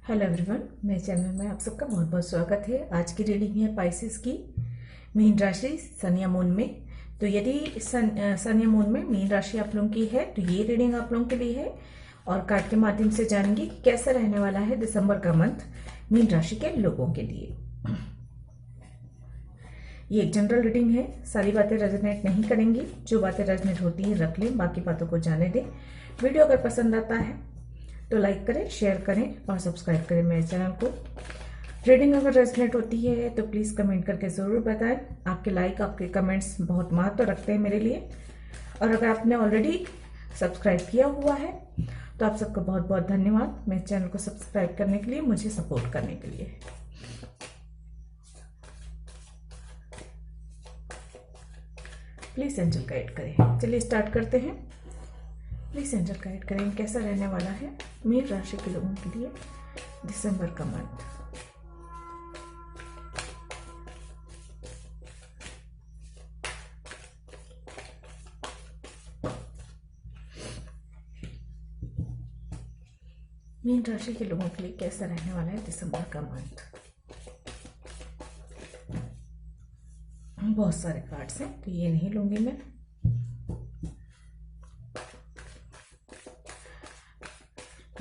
Hello everyone, मेरे channel में आप सबका बहुत बहुत स्वागत है। आज की रीडिंग है पाइसेस की मीन राशि सन या मून में। तो यदि सन या मून में मीन राशि आप लोगों की है तो ये रीडिंग आप लोगों के लिए है और कार्ड के माध्यम से जानेंगे कि कैसा रहने वाला है दिसंबर का मंथ मीन राशि के लोगों के लिए। ये एक जनरल रीडिंग है, सारी बातें रेजोनेट नहीं करेंगी। जो बातें रेजोनेट होती हैं रख लें, बाकी बातों को जाने दें। वीडियो अगर पसंद आता है तो लाइक करें, शेयर करें और सब्सक्राइब करें मेरे चैनल को। रीडिंग अगर रेजोनेट होती है तो प्लीज़ कमेंट करके ज़रूर बताएं। आपके लाइक, आपके कमेंट्स बहुत महत्व रखते हैं मेरे लिए। और अगर आपने ऑलरेडी सब्सक्राइब किया हुआ है तो आप सबका बहुत बहुत धन्यवाद मेरे चैनल को सब्सक्राइब करने के लिए, मुझे सपोर्ट करने के लिए। प्लीज़ एंजल गाइड करें। चलिए स्टार्ट करते हैं। प्लीज़ एंजल गाइड करें कैसा रहने वाला है मीन राशि के लोगों के लिए दिसंबर का मंथ। मीन राशि के लोगों के लिए कैसा रहने वाला है दिसंबर का मंथ। बहुत सारे कार्ड्स हैं तो ये नहीं लूंगी मैं।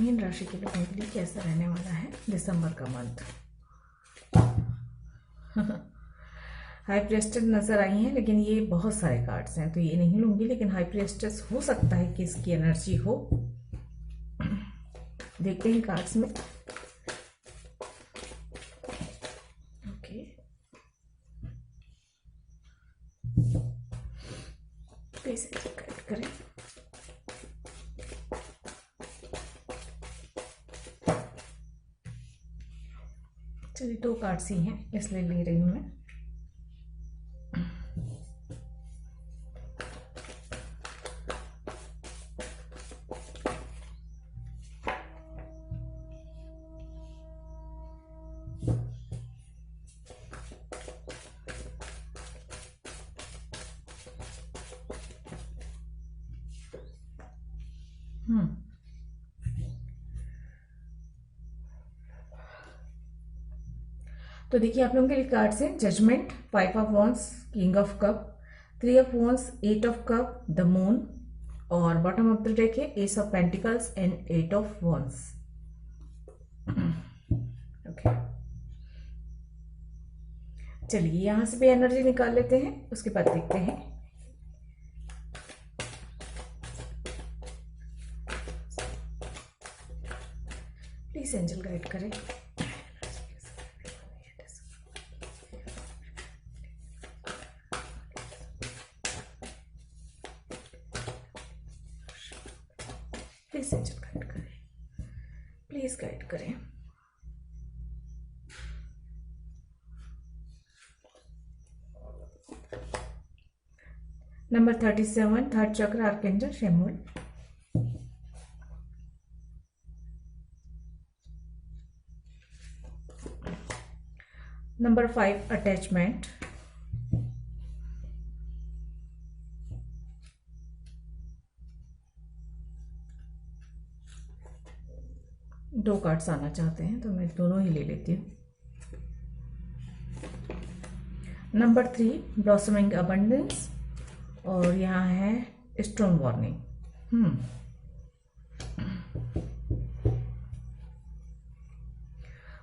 मीन राशि के लोगों के लिए कैसा रहने वाला है दिसंबर का मंथ। हाई प्रिएस्टेस नजर आई हैं लेकिन ये बहुत सारे कार्ड्स हैं तो ये नहीं लूंगी, लेकिन हाई प्रिएस्टेस हो सकता है कि इसकी एनर्जी हो। देखते हैं कार्ड्स में। ओके, प्लीज गाइड करें। चलिए दो कार्ड्स ही हैं इसलिए ले रही हूं मैं। तो देखिए आप लोगों के लिए कार्ड्स हैं judgement, 5 of wands, king of cup, 3 of wands, 8 of cup, the moon, और बॉटम ऑफ द डेक है ace of pentacles and 8 of wands. Okay, चलिए यहां से भी एनर्जी निकाल लेते हैं, उसके बाद देखते हैं। प्लीज एंजल गाइड करें। प्लीज एंजल गाइड करें, प्लीज गाइड करें। नंबर 37, थर्ड चक्र, आर्कएंजल शमूएल। Number 5, attachment. दो कार्ड्स आना चाहते हैं तो मैं दोनों ही ले लेती हूँ। नंबर 3, ब्लॉसमिंग अबंडेंस, और यहाँ है stone warning.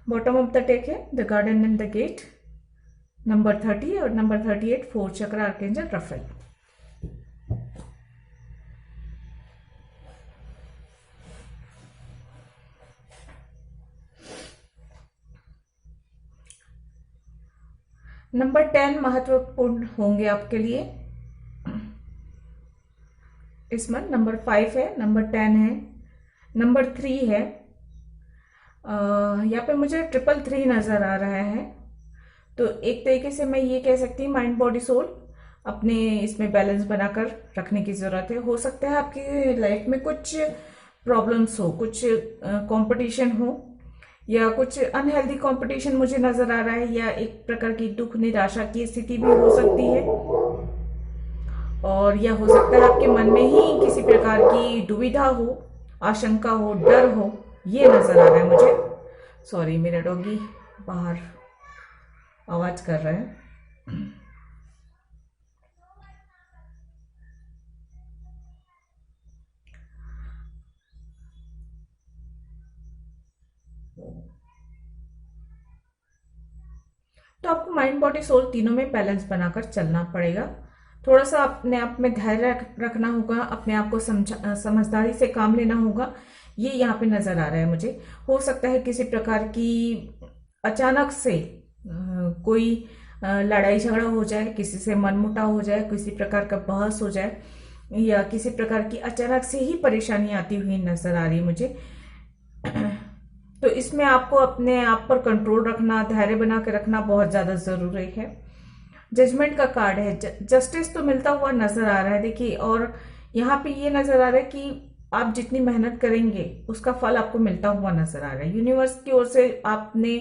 Bottom of the deck है the garden and the gate. Number 30 और number 38, fourth chakra, archangel Raphael. Number 10 महत्वपूर्ण होंगे आपके लिए इस मंथ। नंबर 5 है, नंबर 10 है, नंबर 3 है। यहाँ पे मुझे 333 नजर आ रहा है। तो एक तरीके से मैं ये कह सकती हूँ माइंड बॉडी सोल अपने इसमें बैलेंस बनाकर रखने की जरूरत है। हो सकता है आपकी लाइफ में कुछ प्रॉब्लम्स हो, कुछ कंपटीशन हो, या कुछ अनहेल्दी कंपटीशन मुझे नजर आ रहा है, या एक प्रकार की दुख निराशा की स्थिति भी हो सकती है। और यह हो सकता है आपके मन में ही किसी प्रकार की दुविधा हो, आशंका हो, डर हो, ये नजर आ रहा है मुझे। सॉरी, मेरा डॉगी बाहर आवाज कर रहा है। तो आपको माइंड बॉडी सोल तीनों में बैलेंस बनाकर चलना पड़ेगा। थोड़ा सा अपने आप में धैर्य रखना होगा, अपने आप को समझदारी से काम लेना होगा। ये यहाँ पे नजर आ रहा है मुझे। हो सकता है किसी प्रकार की अचानक से कोई लड़ाई झगड़ा हो जाए, किसी से मनमुटाव हो जाए, किसी प्रकार का बहस हो जाए, या किसी प्रकार की अचानक से ही परेशानी आती हुई नजर आ रही है मुझे। तो इसमें आपको अपने आप पर कंट्रोल रखना, धैर्य बना के रखना बहुत ज्यादा जरूरी है। जजमेंट का कार्ड है, जस्टिस तो मिलता हुआ नजर आ रहा है देखिए। और यहाँ पे ये नजर आ रहा है कि आप जितनी मेहनत करेंगे उसका फल आपको मिलता हुआ नजर आ रहा है। यूनिवर्स की ओर से आपने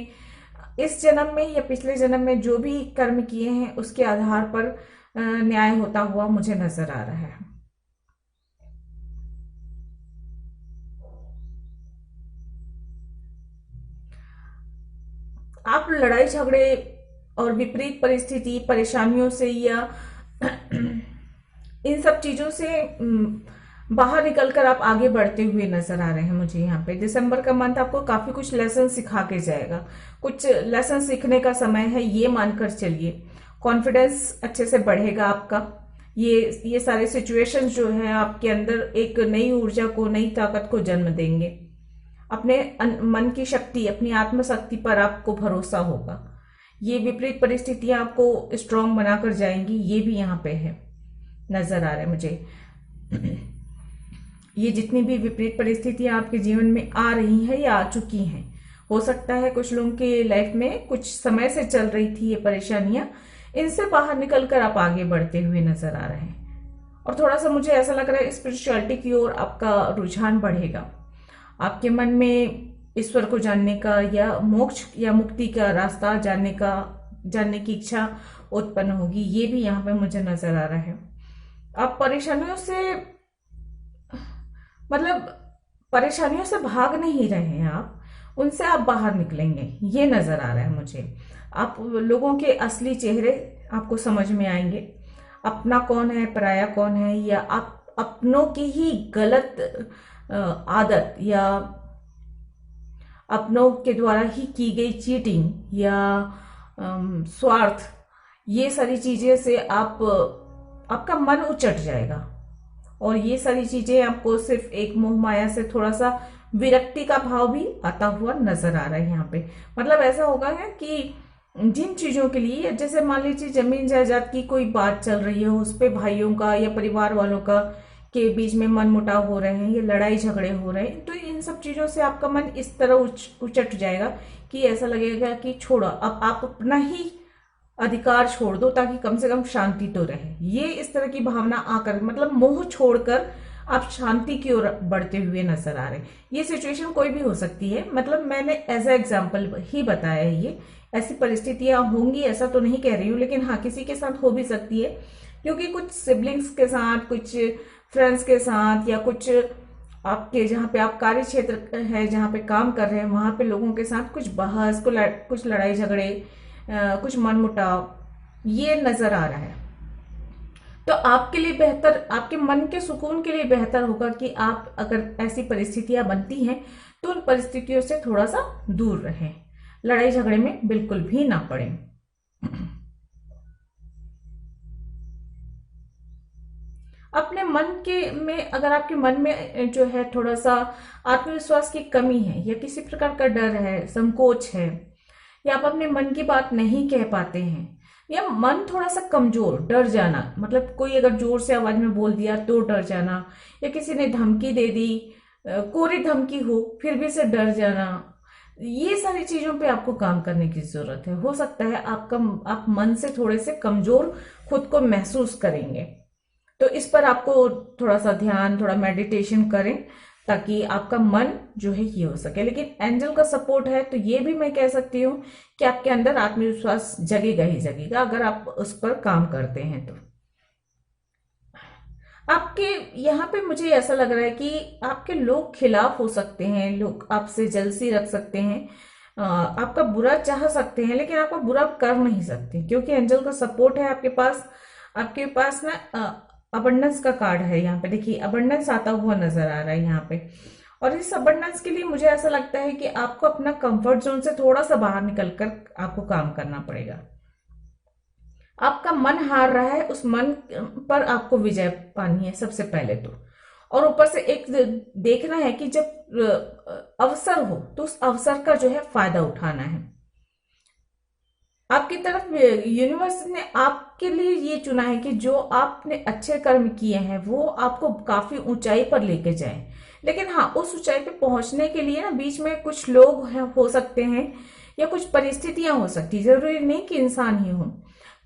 इस जन्म में या पिछले जन्म में जो भी कर्म किए हैं उसके आधार पर न्याय होता हुआ मुझे नजर आ रहा है। आप लड़ाई झगड़े और विपरीत परिस्थिति, परेशानियों से या इन सब चीजों से बाहर निकलकर आप आगे बढ़ते हुए नजर आ रहे हैं मुझे। यहाँ पे दिसंबर का मंथ आपको काफी कुछ लेसन सिखा के जाएगा। कुछ लेसन सीखने का समय है, ये मानकर चलिए। कॉन्फिडेंस अच्छे से बढ़ेगा आपका। ये सारे सिचुएशंस जो है आपके अंदर एक नई ऊर्जा को, नई ताकत को जन्म देंगे। अपने मन की शक्ति, अपनी आत्मशक्ति पर आपको भरोसा होगा। ये विपरीत परिस्थितियां आपको स्ट्रांग बनाकर जाएंगी, ये भी यहाँ पे है, नजर आ रहा है मुझे। ये जितनी भी विपरीत परिस्थितियां आपके जीवन में आ रही हैं या आ चुकी हैं, हो सकता है कुछ लोगों के लाइफ में कुछ समय से चल रही थी ये परेशानियां, इनसे बाहर निकलकर आप आगे बढ़ते हुए नजर आ रहे हैं। और थोड़ा सा मुझे ऐसा लग रहा है स्पिरिचुअलिटी की ओर आपका रुझान बढ़ेगा। आपके मन में ईश्वर को जानने का या मोक्ष या मुक्ति का रास्ता जानने की इच्छा उत्पन्न होगी, ये भी यहाँ पे मुझे नजर आ रहा है। आप परेशानियों से भाग नहीं रहे हैं, आप उनसे आप बाहर निकलेंगे, ये नजर आ रहा है मुझे। आप लोगों के असली चेहरे आपको समझ में आएंगे। अपना कौन है, पराया कौन है, या आप अपनों की ही गलत आदत या अपनों के द्वारा ही की गई चीटिंग या स्वार्थ, ये सारी चीजें से आपका मन उचट जाएगा। और ये सारी चीजें आपको सिर्फ एक मोह माया से थोड़ा सा विरक्ति का भाव भी आता हुआ नजर आ रहा है यहाँ पे। मतलब ऐसा होगा है कि जिन चीजों के लिए, जैसे मान लीजिए जमीन जायदाद की कोई बात चल रही है, उस पे भाइयों का या परिवार वालों का के बीच में मनमुटाव हो रहे हैं, ये लड़ाई झगड़े हो रहे हैं, तो इन सब चीजों से आपका मन इस तरह उचट जाएगा कि ऐसा लगेगा कि छोड़ो, अब आप अपना ही अधिकार छोड़ दो ताकि कम से कम शांति तो रहे। ये इस तरह की भावना आकर, मतलब मोह छोड़कर आप शांति की ओर बढ़ते हुए नजर आ रहे हैं। ये सिचुएशन कोई भी हो सकती है, मतलब मैंने एज ए एग्जाम्पल ही बताया है। ये ऐसी परिस्थितियां होंगी ऐसा तो नहीं कह रही हूँ, लेकिन हाँ किसी के साथ हो भी सकती है, क्योंकि कुछ सिबलिंग्स के साथ, कुछ फ्रेंड्स के साथ, या कुछ आपके जहाँ पे आप कार्य क्षेत्र है, जहाँ पे काम कर रहे हैं, वहां पे लोगों के साथ कुछ बहस, कुछ लड़ाई झगड़े, कुछ मनमुटाव, ये नजर आ रहा है। तो आपके लिए बेहतर, आपके मन के सुकून के लिए बेहतर होगा कि आप अगर ऐसी परिस्थितियां बनती हैं तो उन परिस्थितियों से थोड़ा सा दूर रहें, लड़ाई झगड़े में बिल्कुल भी ना पड़ें। अपने मन के में, अगर आपके मन में जो है थोड़ा सा आत्मविश्वास की कमी है, या किसी प्रकार का डर है, संकोच है, या आप अपने मन की बात नहीं कह पाते हैं, या मन थोड़ा सा कमजोर, डर जाना, मतलब कोई अगर जोर से आवाज में बोल दिया तो डर जाना, या किसी ने धमकी दे दी, कोरी धमकी हो फिर भी से डर जाना, ये सारी चीजों पे आपको काम करने की जरूरत है। हो सकता है आप मन से थोड़े से कमजोर खुद को महसूस करेंगे, तो इस पर आपको थोड़ा सा ध्यान, थोड़ा मेडिटेशन करें ताकि आपका मन जो है ये हो सके। लेकिन एंजल का सपोर्ट है तो ये भी मैं कह सकती हूँ कि आपके अंदर आत्मविश्वास जगेगा ही जगेगा, अगर आप उस पर काम करते हैं तो। आपके यहाँ पे मुझे ऐसा लग रहा है कि आपके लोग खिलाफ हो सकते हैं, लोग आपसे जलसी रख सकते हैं, आपका बुरा चाह सकते हैं लेकिन आपका बुरा कर नहीं सकते, क्योंकि एंजल का सपोर्ट है आपके पास। आपके पास ना अबंडेंस का कार्ड है यहाँ पे, देखिए अबंडेंस आता हुआ नजर आ रहा है यहाँ पे। और इस अबंडेंस के लिए मुझे ऐसा लगता है कि आपको अपना कंफर्ट जोन से थोड़ा सा बाहर निकलकर आपको काम करना पड़ेगा। आपका मन हार रहा है, उस मन पर आपको विजय पानी है सबसे पहले तो। और ऊपर से एक देखना है कि जब अवसर हो तो उस अवसर का जो है फायदा उठाना है। आपकी तरफ यूनिवर्स ने आपके लिए ये चुना है कि जो आपने अच्छे कर्म किए हैं वो आपको काफी ऊंचाई पर लेके जाए। लेकिन हाँ, उस ऊंचाई पे पहुंचने के लिए ना बीच में कुछ लोग हो सकते हैं या कुछ परिस्थितियां हो सकती है, जरूरी नहीं कि इंसान ही हो।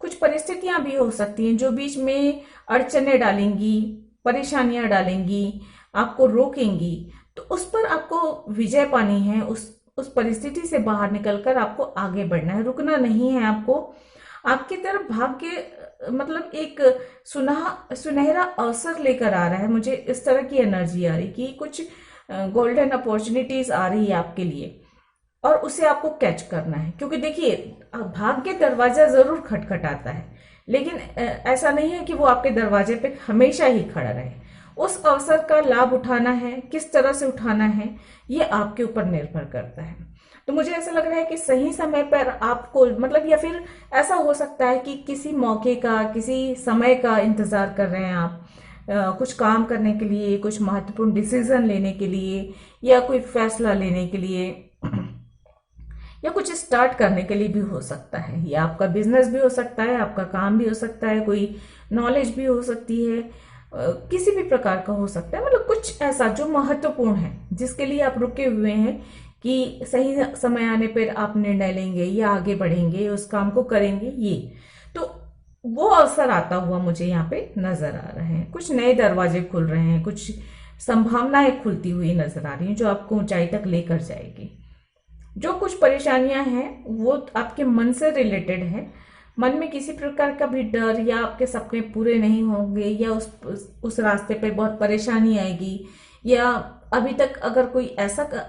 कुछ परिस्थितियां भी हो सकती हैं जो बीच में अड़चने डालेंगी, परेशानियां डालेंगी, आपको रोकेंगी। तो उस पर आपको विजय पानी है, उस परिस्थिति से बाहर निकलकर आपको आगे बढ़ना है, रुकना नहीं है आपको। आपकी तरफ भाग्य मतलब एक सुनहरा अवसर लेकर आ रहा है। मुझे इस तरह की एनर्जी आ रही कि कुछ गोल्डन अपॉर्चुनिटीज आ रही है आपके लिए और उसे आपको कैच करना है। क्योंकि देखिए, भाग्य दरवाजा जरूर खटखटाता है, लेकिन ऐसा नहीं है कि वो आपके दरवाजे पे हमेशा ही खड़ा रहे। उस अवसर का लाभ उठाना है, किस तरह से उठाना है, ये आपके ऊपर निर्भर करता है। तो मुझे ऐसा लग रहा है कि सही समय पर आपको मतलब, या फिर ऐसा हो सकता है कि किसी मौके का, किसी समय का इंतजार कर रहे हैं आप, कुछ काम करने के लिए, कुछ महत्वपूर्ण डिसीजन लेने के लिए, या कोई फैसला लेने के लिए, या कुछ स्टार्ट करने के लिए भी हो सकता है। ये आपका बिजनेस भी हो सकता है, आपका काम भी हो सकता है, कोई नॉलेज भी हो सकती है, किसी भी प्रकार का हो सकता है। मतलब कुछ ऐसा जो महत्वपूर्ण है, जिसके लिए आप रुके हुए हैं कि सही समय आने पर आप निर्णय लेंगे या आगे बढ़ेंगे, उस काम को करेंगे। ये तो वो अवसर आता हुआ मुझे यहाँ पे नजर आ रहे हैं। कुछ नए दरवाजे खुल रहे हैं, कुछ संभावनाएं खुलती हुई नजर आ रही हैं जो आपको ऊंचाई तक लेकर जाएगी। जो कुछ परेशानियां हैं वो आपके मन से रिलेटेड है। मन में किसी प्रकार का भी डर, या आपके सपने पूरे नहीं होंगे, या उस रास्ते पे बहुत परेशानी आएगी, या अभी तक अगर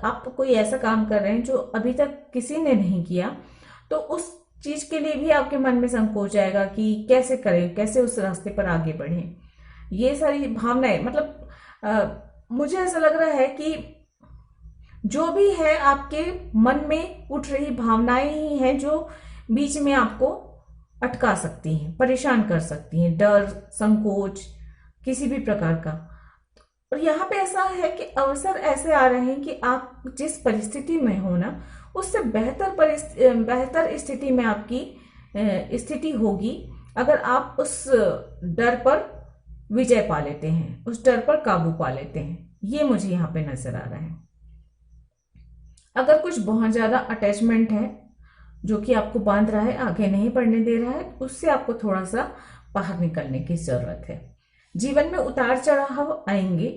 आप कोई ऐसा काम कर रहे हैं जो अभी तक किसी ने नहीं किया, तो उस चीज के लिए भी आपके मन में संकोच आएगा कि कैसे करें, कैसे उस रास्ते पर आगे बढ़ें। ये सारी भावनाएं मतलब मुझे ऐसा लग रहा है कि जो भी है आपके मन में उठ रही भावनाएं ही हैं जो बीच में आपको अटका सकती हैं, परेशान कर सकती हैं। डर, संकोच किसी भी प्रकार का। और यहाँ पे ऐसा है कि अवसर ऐसे आ रहे हैं कि आप जिस परिस्थिति में हो ना, उससे बेहतर स्थिति में आपकी स्थिति होगी अगर आप उस डर पर विजय पा लेते हैं, उस डर पर काबू पा लेते हैं। ये मुझे यहाँ पे नजर आ रहा है। अगर कुछ बहुत ज्यादा अटैचमेंट है जो कि आपको बांध रहा है, आगे नहीं बढ़ने दे रहा है, उससे आपको थोड़ा सा बाहर निकलने की जरूरत है। जीवन में उतार चढ़ाव आएंगे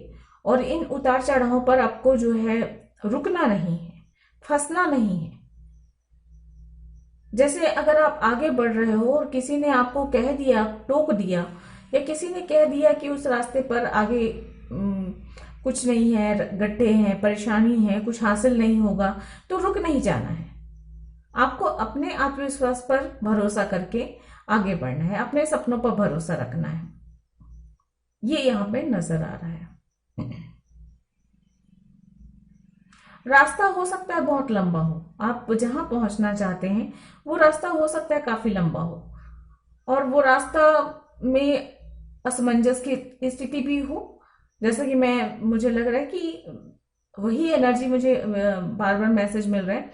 और इन उतार चढ़ावों पर आपको जो है रुकना नहीं है, फंसना नहीं है। जैसे अगर आप आगे बढ़ रहे हो और किसी ने आपको कह दिया, टोक दिया, या किसी ने कह दिया कि उस रास्ते पर आगे कुछ नहीं है, गड्ढे हैं, परेशानी है, कुछ हासिल नहीं होगा, तो रुक नहीं जाना है। आपको अपने आत्मविश्वास पर भरोसा करके आगे बढ़ना है, अपने सपनों पर भरोसा रखना है। ये यहां पे नजर आ रहा है। रास्ता हो सकता है बहुत लंबा हो, आप जहां पहुंचना चाहते हैं वो रास्ता हो सकता है काफी लंबा हो, और वो रास्ता में असमंजस की स्थिति भी हो। जैसे कि मुझे लग रहा है कि वही एनर्जी मुझे बार बार मैसेज मिल रहा है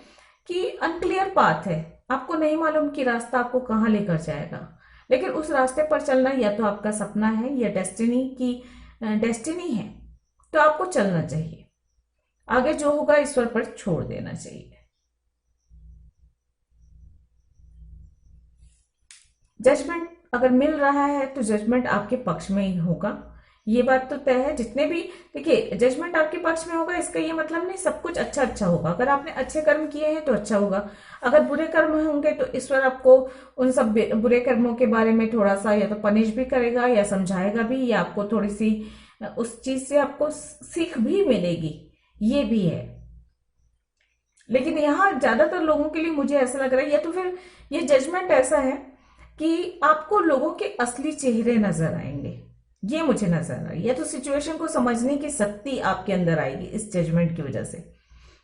कि अनक्लियर पाथ है, आपको नहीं मालूम कि रास्ता आपको कहाँ लेकर जाएगा। लेकिन उस रास्ते पर चलना या तो आपका सपना है या डेस्टिनी है, तो आपको चलना चाहिए। आगे जो होगा ईश्वर पर छोड़ देना चाहिए। जजमेंट अगर मिल रहा है तो जजमेंट आपके पक्ष में ही होगा, ये बात तो तय है। जितने भी देखिए, जजमेंट आपके पक्ष में होगा इसका ये मतलब नहीं सब कुछ अच्छा होगा। अगर आपने अच्छे कर्म किए हैं तो अच्छा होगा, अगर बुरे कर्म होंगे तो ईश्वर आपको उन सब बुरे कर्मों के बारे में थोड़ा सा या तो पनिश भी करेगा या समझाएगा भी, या आपको थोड़ी सी उस चीज से आपको सीख भी मिलेगी, ये भी है। लेकिन यहाँ ज्यादातर लोगों के लिए मुझे ऐसा लग रहा है, या तो फिर ये जजमेंट ऐसा है कि आपको लोगों के असली चेहरे नजर आएंगे, ये मुझे नजर आई, या तो सिचुएशन को समझने की शक्ति आपके अंदर आएगी इस जजमेंट की वजह से।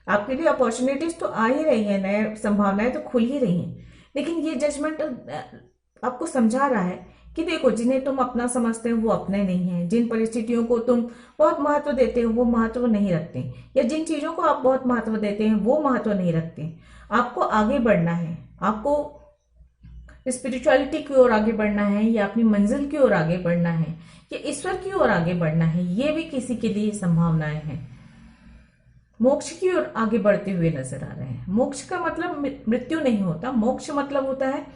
आपके लिए अपॉर्चुनिटीज तो आ ही रही है, नए संभावनाएं तो खुल ही रही हैं, लेकिन ये जजमेंट आपको समझा रहा है कि देखो, जिन्हें तुम अपना समझते हो वो अपने नहीं है, जिन परिस्थितियों को तुम बहुत महत्व देते हो वो महत्व नहीं रखते, या जिन चीजों को आप बहुत महत्व देते हैं वो महत्व नहीं रखते। आपको आगे बढ़ना है, आपको स्पिरिचुअलिटी की ओर आगे बढ़ना है, या अपनी मंजिल की ओर आगे बढ़ना है, या ईश्वर की ओर आगे बढ़ना है, ये भी किसी के लिए संभावनाएं हैं। मोक्ष की ओर आगे बढ़ते हुए नजर आ रहे हैं। मोक्ष का मतलब मृत्यु नहीं होता, मोक्ष मतलब होता है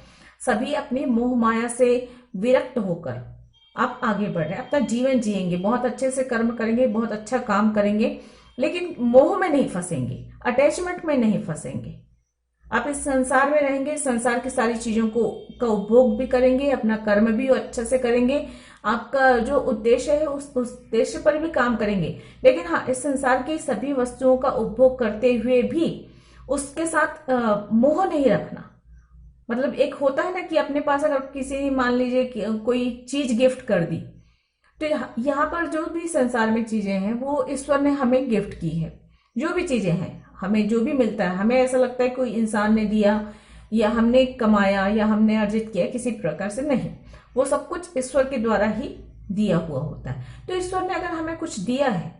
सभी अपनी मोह माया से विरक्त होकर आप आगे बढ़ रहे हैं, अपना जीवन जिएंगे, बहुत अच्छे से कर्म करेंगे, बहुत अच्छा काम करेंगे, लेकिन मोह में नहीं फंसेंगे, अटैचमेंट में नहीं फंसेंगे। आप इस संसार में रहेंगे, संसार की सारी चीजों का उपभोग भी करेंगे, अपना कर्म भी अच्छे से करेंगे, आपका जो उद्देश्य है उस उद्देश्य पर भी काम करेंगे, लेकिन हाँ, इस संसार की सभी वस्तुओं का उपभोग करते हुए भी उसके साथ मोह नहीं रखना। मतलब एक होता है ना कि अपने पास अगर किसी ने मान लीजिए कोई चीज गिफ्ट कर दी, तो यहाँ पर जो भी संसार में चीजें हैं वो ईश्वर ने हमें गिफ्ट की है। जो भी चीजें हैं, हमें जो भी मिलता है, हमें ऐसा लगता है कोई इंसान ने दिया या हमने कमाया या हमने अर्जित किया, किसी प्रकार से नहीं, वो सब कुछ ईश्वर के द्वारा ही दिया हुआ होता है। तो ईश्वर ने अगर हमें कुछ दिया है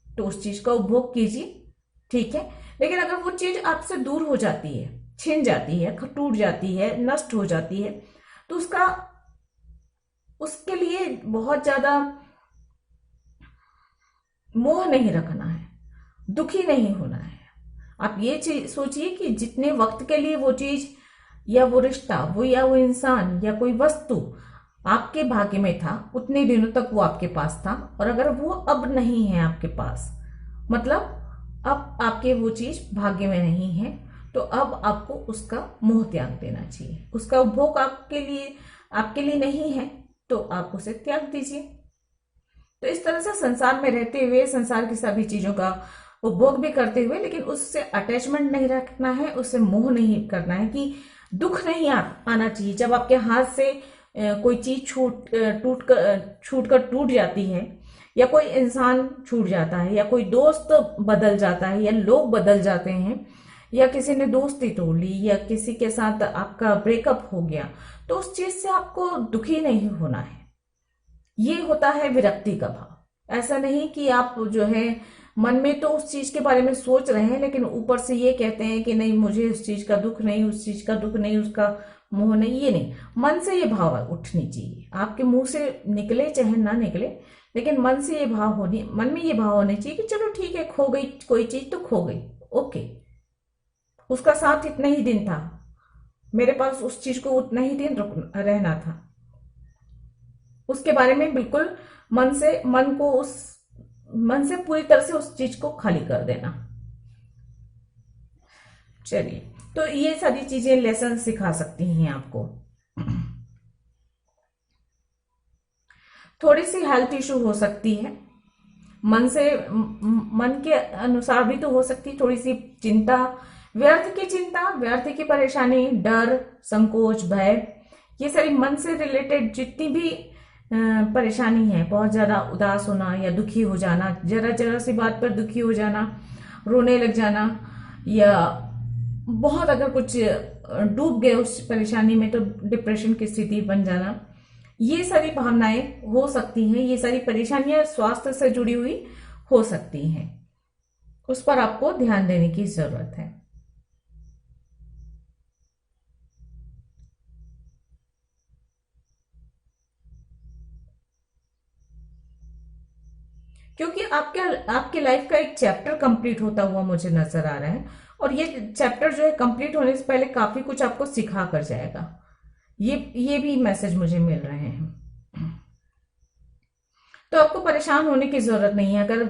तो उस चीज का उपभोग कीजिए, ठीक है। लेकिन अगर वो चीज आपसे दूर हो जाती है, छिन जाती है, टूट जाती है, नष्ट हो जाती है, तो उसके लिए बहुत ज्यादा मोह नहीं रखना है, दुखी नहीं होना है। आप ये चीज सोचिए कि जितने वक्त के लिए वो चीज या वो रिश्ता या वो इंसान या कोई वस्तु आपके भाग्य में था, उतने दिनों तक वो आपके पास था, और अगर वो अब नहीं है आपके पास, मतलब अब आपके वो चीज भाग्य में नहीं है, तो अब आपको उसका मोह त्याग देना चाहिए। उसका उपभोग आपके लिए नहीं है तो आप उसे त्याग दीजिए। तो इस तरह से संसार में रहते हुए, संसार की सभी चीजों का उपभोग भी करते हुए, लेकिन उससे अटैचमेंट नहीं रखना है, उससे मोह नहीं करना है, कि दुख नहीं आना चाहिए जब आपके हाथ से कोई चीज छूट कर टूट जाती है, या कोई इंसान छूट जाता है, या कोई दोस्त बदल जाता है, या लोग बदल जाते हैं, या किसी ने दोस्ती तोड़ ली, या किसी के साथ आपका ब्रेकअप हो गया, तो उस चीज से आपको दुखी नहीं होना है। ये होता है विरक्ति का भाव। ऐसा नहीं कि आप जो है मन में तो उस चीज के बारे में सोच रहे हैं, लेकिन ऊपर से ये कहते हैं कि नहीं, मुझे उस चीज का दुख नहीं, उस चीज का दुख नहीं, उसका मोह नहीं, ये नहीं। मन से ये भाव उठनी चाहिए, आपके मुंह से निकले चाहे ना निकले, लेकिन मन में ये भाव होने चाहिए कि चलो ठीक है, खो गई कोई चीज तो खो गई, ओके, उसका साथ इतना ही दिन था, मेरे पास उस चीज को उतना ही दिन रहना था। उसके बारे में बिल्कुल मन से पूरी तरह से उस चीज को खाली कर देना। चलिए, तो ये सारी चीजें लेसन सिखा सकती हैं आपको। थोड़ी सी हेल्थ इशू हो सकती है, मन के अनुसार भी तो हो सकती, थोड़ी सी चिंता, व्यर्थ की परेशानी, डर, संकोच, भय, ये सारी मन से रिलेटेड जितनी भी परेशानी है, बहुत ज्यादा उदास होना या दुखी हो जाना, जरा सी बात पर दुखी हो जाना, रोने लग जाना, या बहुत अगर कुछ डूब गए उस परेशानी में तो डिप्रेशन की स्थिति बन जाना, ये सारी भावनाएं हो सकती हैं। ये सारी परेशानियां स्वास्थ्य से जुड़ी हुई हो सकती हैं, उस पर आपको ध्यान देने की जरूरत है। क्योंकि आपके लाइफ का एक चैप्टर कंप्लीट होता हुआ मुझे नजर आ रहा है, और ये चैप्टर जो है कंप्लीट होने से पहले काफी कुछ आपको सिखा कर जाएगा। ये भी मैसेज मुझे मिल रहे हैं। तो आपको परेशान होने की जरूरत नहीं है। अगर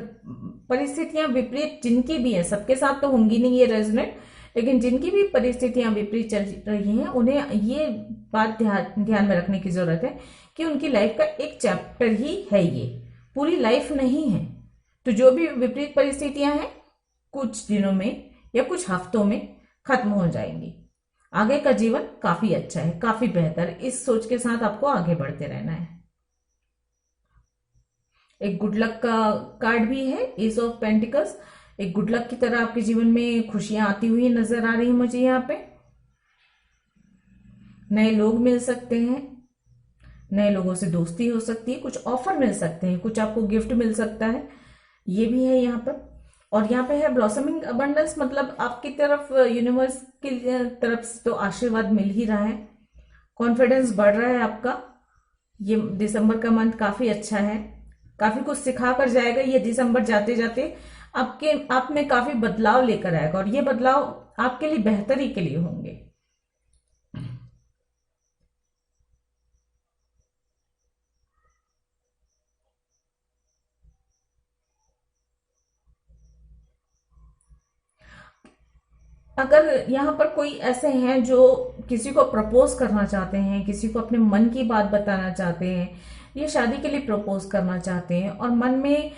परिस्थितियां विपरीत जिनकी भी है, सबके साथ तो होंगी नहीं ये रेजोनेट, लेकिन जिनकी भी परिस्थितियां विपरीत चल रही हैं, उन्हें ये बात ध्यान में रखने की जरूरत है कि उनकी लाइफ का एक चैप्टर ही है, ये पूरी लाइफ नहीं है। तो जो भी विपरीत परिस्थितियां हैं, कुछ दिनों में या कुछ हफ्तों में खत्म हो जाएंगी। आगे का जीवन काफी अच्छा है, काफी बेहतर है। इस सोच के साथ आपको आगे बढ़ते रहना है। एक गुड लक का कार्ड भी है, एस ऑफ पेंटिकल्स। एक गुड लक की तरह आपके जीवन में खुशियां आती हुई नजर आ रही है मुझे यहाँ पे। नए लोग मिल सकते हैं, नए लोगों से दोस्ती हो सकती है, कुछ ऑफर मिल सकते हैं, कुछ आपको गिफ्ट मिल सकता है, ये भी है यहाँ पर। और यहाँ पे है ब्लॉसमिंग अबंडेंस, मतलब आपकी तरफ यूनिवर्स की तरफ से तो आशीर्वाद मिल ही रहा है। कॉन्फिडेंस बढ़ रहा है आपका। ये दिसंबर का मंथ काफी अच्छा है, काफी कुछ सिखा कर जाएगा ये दिसंबर। जाते जाते आप में काफी बदलाव लेकर आएगा, और ये बदलाव आपके लिए बेहतरी के लिए होंगे। अगर यहाँ पर कोई ऐसे हैं जो किसी को प्रपोज करना चाहते हैं, किसी को अपने मन की बात बताना चाहते हैं, ये शादी के लिए प्रपोज करना चाहते हैं, और मन में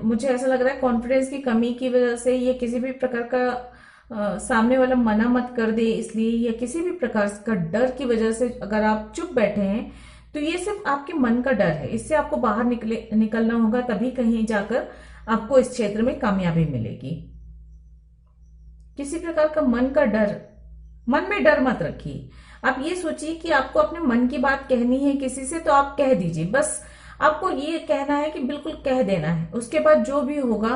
मुझे ऐसा लग रहा है कॉन्फिडेंस की कमी की वजह से ये किसी भी प्रकार का सामने वाला मना मत कर दे इसलिए, या किसी भी प्रकार का डर की वजह से अगर आप चुप बैठे हैं, तो ये सिर्फ आपके मन का डर है। इससे आपको बाहर निकलना होगा, तभी कहीं जाकर आपको इस क्षेत्र में कामयाबी मिलेगी। किसी प्रकार का मन का डर, मन में डर मत रखिए। आप ये सोचिए कि आपको अपने मन की बात कहनी है किसी से, तो आप कह दीजिए। बस आपको ये कहना है कि बिल्कुल कह देना है। उसके बाद जो भी होगा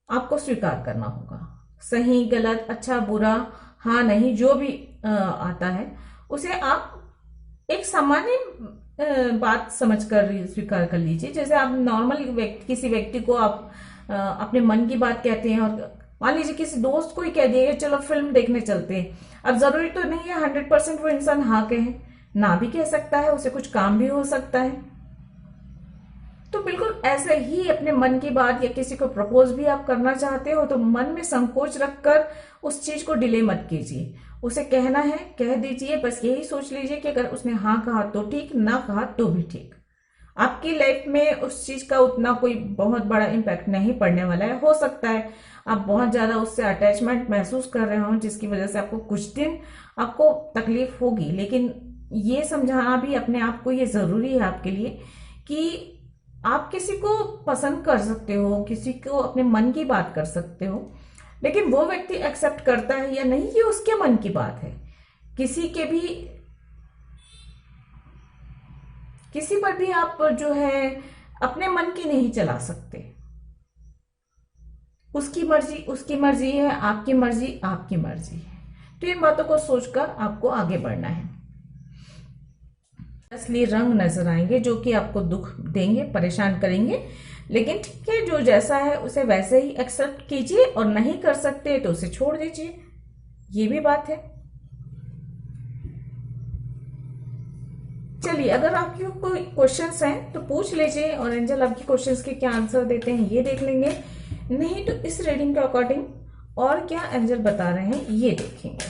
आपको स्वीकार करना होगा। सही गलत, अच्छा बुरा, हाँ नहीं, जो भी आता है उसे आप एक सामान्य बात समझकर स्वीकार कर लीजिए। जैसे आप नॉर्मल किसी व्यक्ति को आप अपने मन की बात कहते हैं, और मान लीजिए किसी दोस्त को ही कह दिएगा चलो फिल्म देखने चलते हैं। अब जरूरी तो नहीं है 100% वो इंसान हाँ कहे, ना भी कह सकता है, उसे कुछ काम भी हो सकता है। तो बिल्कुल ऐसे ही अपने मन की बात, या किसी को प्रपोज भी आप करना चाहते हो तो मन में संकोच रखकर उस चीज को डिले मत कीजिए। उसे कहना है कह दीजिए। बस यही सोच लीजिए कि अगर उसने हाँ कहा तो ठीक, ना कहा तो भी ठीक। आपकी लाइफ में उस चीज का उतना कोई बहुत बड़ा इम्पैक्ट नहीं पड़ने वाला है। हो सकता है आप बहुत ज्यादा उससे अटैचमेंट महसूस कर रहे हो, जिसकी वजह से आपको कुछ दिन आपको तकलीफ होगी, लेकिन ये समझाना भी अपने आप को ये जरूरी है आपके लिए कि आप किसी को पसंद कर सकते हो, किसी को अपने मन की बात कर सकते हो, लेकिन वो व्यक्ति एक्सेप्ट करता है या नहीं ये उसके मन की बात है। किसी पर भी आप जो है अपने मन की नहीं चला सकते। उसकी मर्जी है, आपकी मर्जी है। तो इन बातों को सोचकर आपको आगे बढ़ना है। असली रंग नजर आएंगे जो कि आपको दुख देंगे, परेशान करेंगे, लेकिन ठीक है, जो जैसा है उसे वैसे ही एक्सेप्ट कीजिए, और नहीं कर सकते तो उसे छोड़ दीजिए। ये भी बात है। चलिए, अगर आपके कोई क्वेश्चंस हैं तो पूछ लीजिए, और एंजल आपके क्वेश्चंस के क्या आंसर देते हैं ये देख लेंगे। नहीं तो इस रीडिंग के अकॉर्डिंग और क्या एंजल बता रहे हैं ये देखेंगे।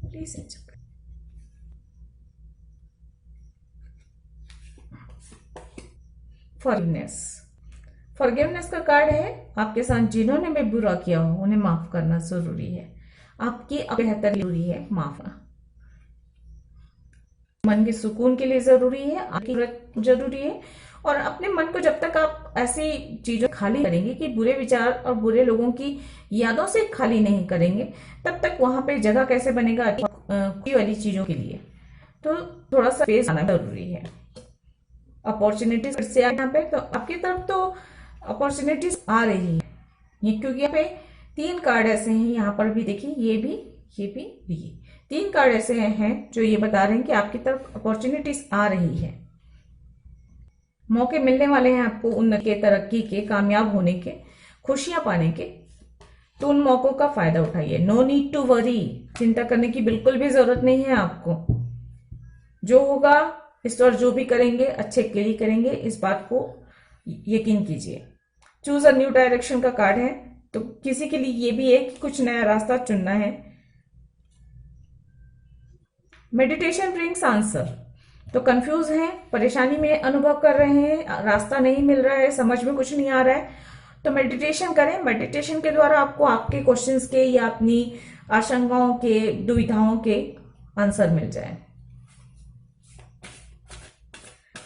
Please angel. फॉरगिवनेस का कार्ड है। आपके साथ जिन्होंने भी बुरा किया हो उन्हें माफ करना जरूरी है। आपकी बेहतर जरूरी है माफ। मन के सुकून के लिए जरूरी है, आपकी जरूरी है। और अपने मन को जब तक आप ऐसी चीजों खाली करेंगे कि बुरे विचार और बुरे लोगों की यादों से खाली नहीं करेंगे, तब तक वहां पे जगह कैसे बनेगा अच्छी वाली चीजों के लिए। तो थोड़ा सा स्पेस आना जरूरी है। अपॉर्चुनिटीज से यहाँ पे तो आपकी तरफ तो अपॉर्चुनिटीज आ रही है, ये क्योंकि यहाँ पे 3 कार्ड ऐसे हैं। यहाँ पर भी देखिए, ये भी ये 3 कार्ड ऐसे हैं जो ये बता रहे हैं कि आपकी तरफ अपॉर्चुनिटीज आ रही है। मौके मिलने वाले हैं आपको उन्नति के, तरक्की के, कामयाब होने के, खुशियां पाने के। तो उन मौकों का फायदा उठाइए। नो नीड टू वरी, चिंता करने की बिल्कुल भी जरूरत नहीं है आपको। जो होगा ईश्वर जो भी करेंगे अच्छे के लिए करेंगे, इस बात को यकीन कीजिए। चूज अ न्यू डायरेक्शन का कार्ड है, तो किसी के लिए ये भी है कि कुछ नया रास्ता चुनना है। Meditation brings answer. तो कंफ्यूज हैं, परेशानी में अनुभव कर रहे हैं, रास्ता नहीं मिल रहा है, समझ में कुछ नहीं आ रहा है, तो मेडिटेशन करें। मेडिटेशन के द्वारा आपको आपके क्वेश्चंस के या अपनी आशंकाओं के, दुविधाओं के आंसर मिल जाए।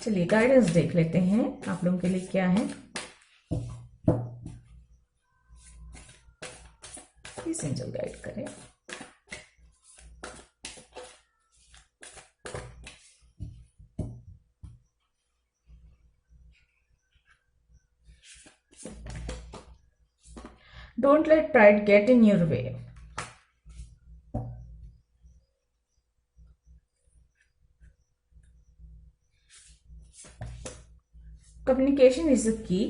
चलिए गाइडेंस देख लेते हैं आप लोगों के लिए क्या है। प्लीज एंजल गाइड करें। Don't let pride get in your way. Communication is the key.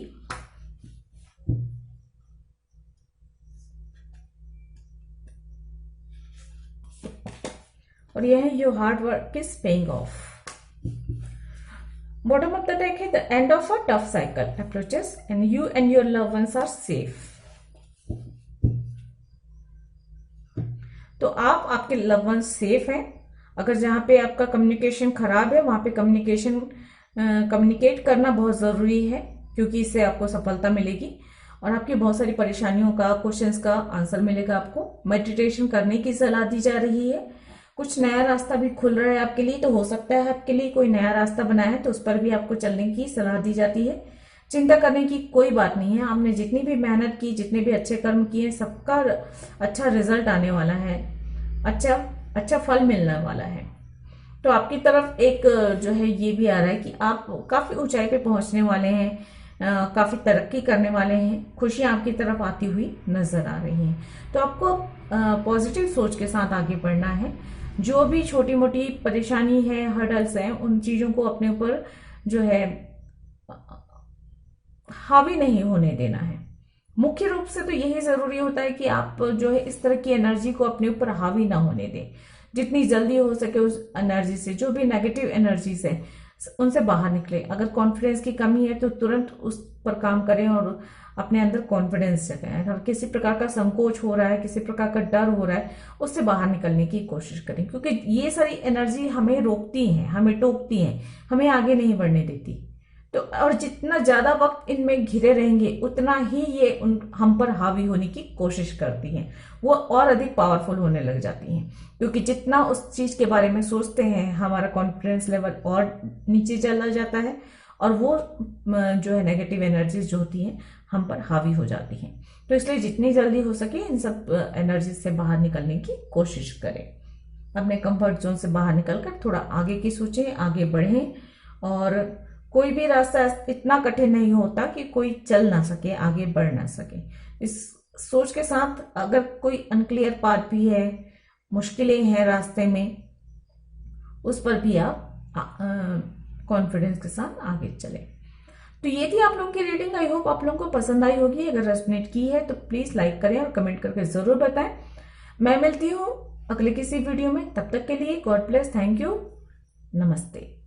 और यह है your hard work is paying off. Bottom of the deck है the end of a tough cycle approaches and you and your loved ones are safe. तो आप, आपके love one safe हैं। अगर जहाँ पे आपका कम्युनिकेशन खराब है, वहां पे कम्युनिकेट करना बहुत ज़रूरी है, क्योंकि इससे आपको सफलता मिलेगी और आपकी बहुत सारी परेशानियों का, क्वेश्चंस का आंसर मिलेगा आपको। मेडिटेशन करने की सलाह दी जा रही है। कुछ नया रास्ता भी खुल रहा है आपके लिए, तो हो सकता है आपके लिए कोई नया रास्ता बना है, तो उस पर भी आपको चलने की सलाह दी जाती है। चिंता करने की कोई बात नहीं है। आपने जितनी भी मेहनत की, जितने भी अच्छे कर्म किए, सबका अच्छा रिजल्ट आने वाला है, अच्छा फल मिलने वाला है। तो आपकी तरफ एक जो है ये भी आ रहा है कि आप काफी ऊंचाई पे पहुंचने वाले हैं, काफी तरक्की करने वाले हैं। खुशियां आपकी तरफ आती हुई नजर आ रही हैं। तो आपको पॉजिटिव सोच के साथ आगे बढ़ना है। जो भी छोटी मोटी परेशानी है, हर्डल्स हैं, उन चीजों को अपने ऊपर जो है हावी नहीं होने देना है। मुख्य रूप से तो यही जरूरी होता है कि आप जो है इस तरह की एनर्जी को अपने ऊपर हावी ना होने दें। जितनी जल्दी हो सके उस एनर्जी से, जो भी नेगेटिव एनर्जीज है, उनसे बाहर निकले। अगर कॉन्फिडेंस की कमी है तो तुरंत उस पर काम करें और अपने अंदर कॉन्फिडेंस जगाएं। अगर किसी प्रकार का संकोच हो रहा है, किसी प्रकार का डर हो रहा है, उससे बाहर निकलने की कोशिश करें, क्योंकि ये सारी एनर्जी हमें रोकती हैं, हमें टोकती हैं, हमें आगे नहीं बढ़ने देती। तो और जितना ज्यादा वक्त इनमें घिरे रहेंगे, उतना ही ये हम पर हावी होने की कोशिश करती हैं। वो और अधिक पावरफुल होने लग जाती हैं, क्योंकि जितना उस चीज के बारे में सोचते हैं, हमारा कॉन्फिडेंस लेवल और नीचे चला जाता है और वो जो है नेगेटिव एनर्जीज जो होती हैं हम पर हावी हो जाती हैं। तो इसलिए जितनी जल्दी हो सके इन सब एनर्जी से बाहर निकलने की कोशिश करें। अपने कंफर्ट जोन से बाहर निकलकर थोड़ा आगे की सोचें, आगे बढ़ें। और कोई भी रास्ता इतना कठिन नहीं होता कि कोई चल ना सके, आगे बढ़ ना सके। इस सोच के साथ अगर कोई अनक्लियर पाथ भी है, मुश्किलें हैं रास्ते में, उस पर भी आप कॉन्फिडेंस के साथ आगे चलें। तो ये थी आप लोगों की रीडिंग। आई होप आप लोगों को पसंद आई होगी। अगर रेजोनेट की है तो प्लीज लाइक करें और कमेंट करके जरूर बताएं। मैं मिलती हूँ अगले किसी वीडियो में। तब तक के लिए गॉड ब्लेस, थैंक यू, नमस्ते।